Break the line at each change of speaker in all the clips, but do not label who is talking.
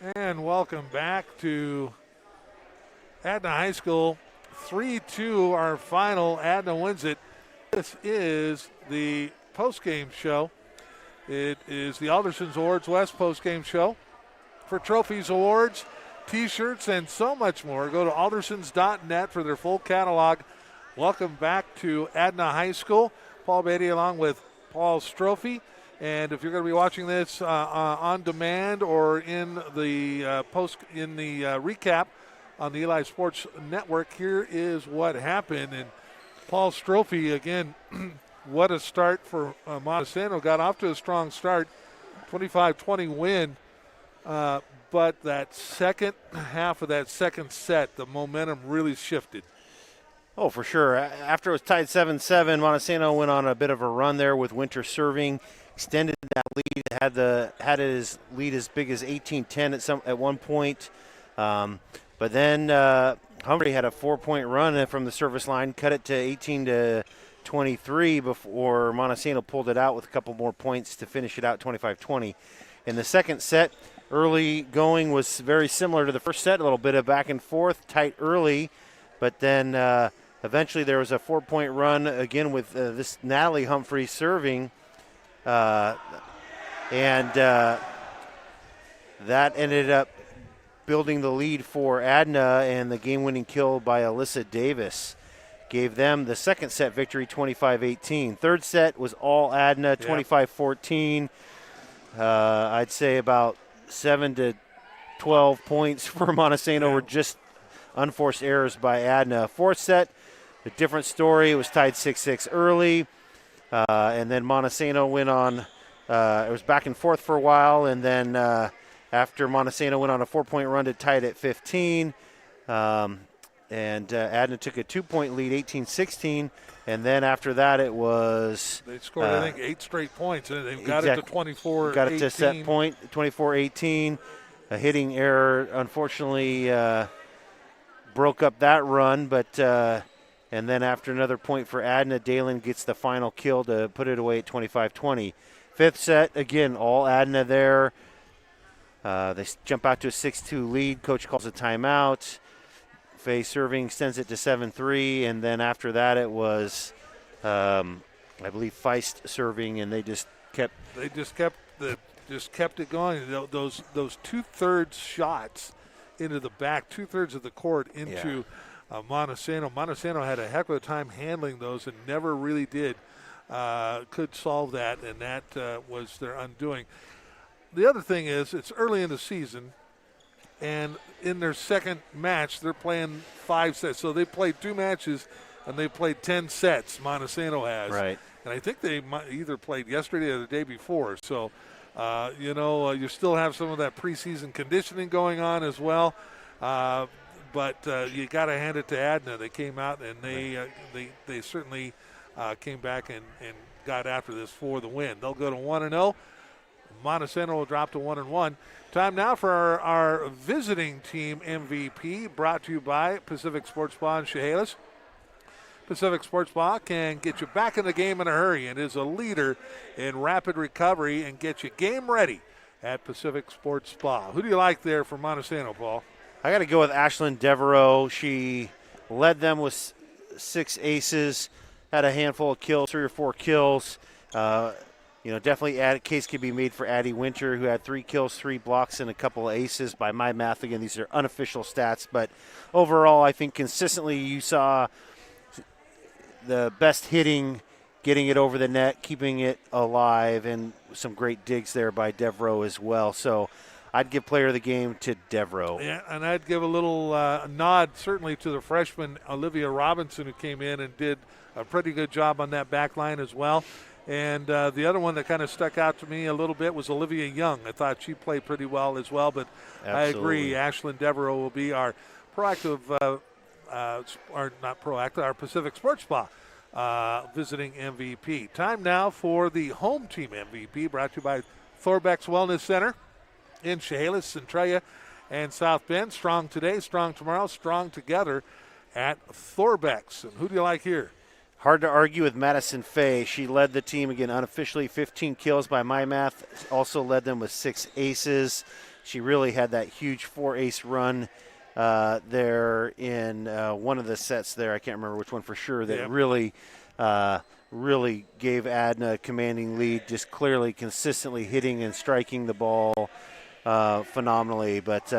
And welcome back to Adna High School. 3-2 our final. Adna wins it. This is the post-game show. It is the Alderson's Awards West post-game show. For trophies, awards, T-shirts, and so much more, go to aldersons.net for their full catalog. Welcome back to Adna High School. Paul Beatty along with Paul Strophe. And if you're going to be watching this on demand or in the recap on the Eli Sports Network, here is what happened. And Paul Strophe, again, what a start for Montesano. Got off to a strong start, 25-20 win. But that second half of that second set, the momentum really shifted.
Oh, for sure. After it was tied 7-7, Montesano went on a bit of a run there with Winter serving. Extended that lead, had his lead as big as 18-10 at one point. But then Humphrey had a 4-point run from the service line, cut it to 18-23 before Montesano pulled it out with a couple more points to finish it out 25-20. In the second set, early going was very similar to the first set, a little bit of back and forth, tight early, but then eventually there was a 4-point run again with this Natalie Humphrey serving. And that ended up building the lead for Adna, and the game-winning kill by Alyssa Davis gave them the second set victory, 25-18. Third set was all Adna, 25-14. I'd say about 7 to 12 points for Montesano were just unforced errors by Adna. Fourth set, a different story. It was tied 6-6 early. And then Montesano went on, it was back and forth for a while, and then after Montesano went on a 4-point run to tie it at 15, and Adna took a 2-point lead, 18-16, and then after that it was...
They scored, I think, 8 straight points, and they got it to 24-18.
Got it to set point, 24-18. A hitting error, unfortunately, broke up that run, but... and then after another point for Adna, Dalen gets the final kill to put it away at 25-20. Fifth set, again, all Adna there. They jump out to a 6-2 lead. Coach calls a timeout. Faye serving extends it to 7-3, and then after that it was, I believe, Feist serving, and they just kept.
They just kept it going. Those 2/3 shots into the back, 2/3 of the court into. Yeah. Montesano had a heck of a time handling those and never really could solve that, and that was their undoing. The other thing is it's early in the season, and in their second match they're playing 5 sets. So they played 2 matches, and they played 10 sets, Montesano has.
Right.
And I think they either played yesterday or the day before. So, you still have some of that preseason conditioning going on as well. But you got to hand it to Adna. They came out and they certainly came back and got after this for the win. They'll go to 1-0. Montesano will drop to 1-1. Time now for our visiting team MVP, brought to you by Pacific Sports Bar in Chehalis. Pacific Sports Bar can get you back in the game in a hurry and is a leader in rapid recovery and get you game ready at Pacific Sports Spa. Who do you like there for Montesano, Paul?
I got to go with Ashlyn Devereaux. She led them with 6 aces, had a handful of kills, 3 or 4 kills. Definitely a case could be made for Addie Winter, who had 3 kills, 3 blocks, and a couple of aces by my math. Again, these are unofficial stats, but overall, I think consistently you saw the best hitting, getting it over the net, keeping it alive, and some great digs there by Devereaux as well. So I'd give player of the game to Devereaux.
Yeah, and I'd give a little nod certainly to the freshman Olivia Robinson, who came in and did a pretty good job on that back line as well. And the other one that kind of stuck out to me a little bit was Olivia Young. I thought she played pretty well as well, but absolutely. I agree. Ashlyn Devereaux will be our proactive, our Pacific Sports Spa visiting MVP. Time now for the home team MVP, brought to you by Thorbeck's Wellness Center in Chehalis, Centralia, and South Bend. Strong today, strong tomorrow, strong together at Thorbeck's. And who do you like here?
Hard to argue with Madison Fay. She led the team, again, unofficially 15 kills by my math. Also led them with 6 aces. she really had that huge 4-ace run there in one of the sets there. I can't remember which one for sure. That really gave Adna a commanding lead, just clearly consistently hitting and striking the ball phenomenally. But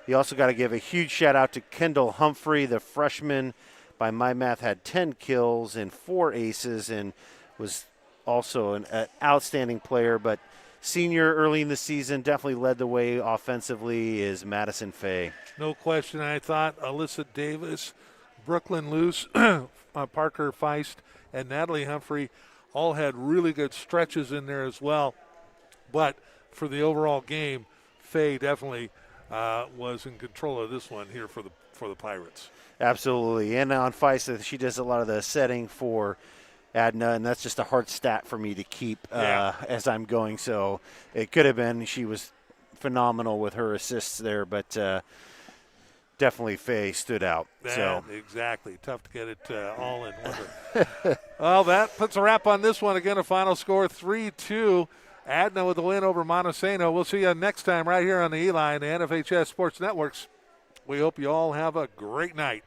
you also got to give a huge shout out to Kendall Humphrey, the freshman. By my math, had 10 kills and 4 aces and was also an outstanding player. But senior early in the season, definitely led the way offensively is Madison Fay.
No question. I thought Alyssa Davis, Brooklyn Luce, Parker Feist, and Natalie Humphrey all had really good stretches in there as well. But for the overall game, Fay definitely was in control of this one here for the Pirates.
Absolutely. And on Feist, she does a lot of the setting for Adna, and that's just a hard stat for me to keep as I'm going. So it could have been she was phenomenal with her assists there, but definitely Fay stood out.
Exactly. Tough to get it all in one. Well, that puts a wrap on this one. Again, a final score 3-2. Adna with the win over Montesano. We'll see you next time right here on the Eli and the NFHS Sports Networks. We hope you all have a great night.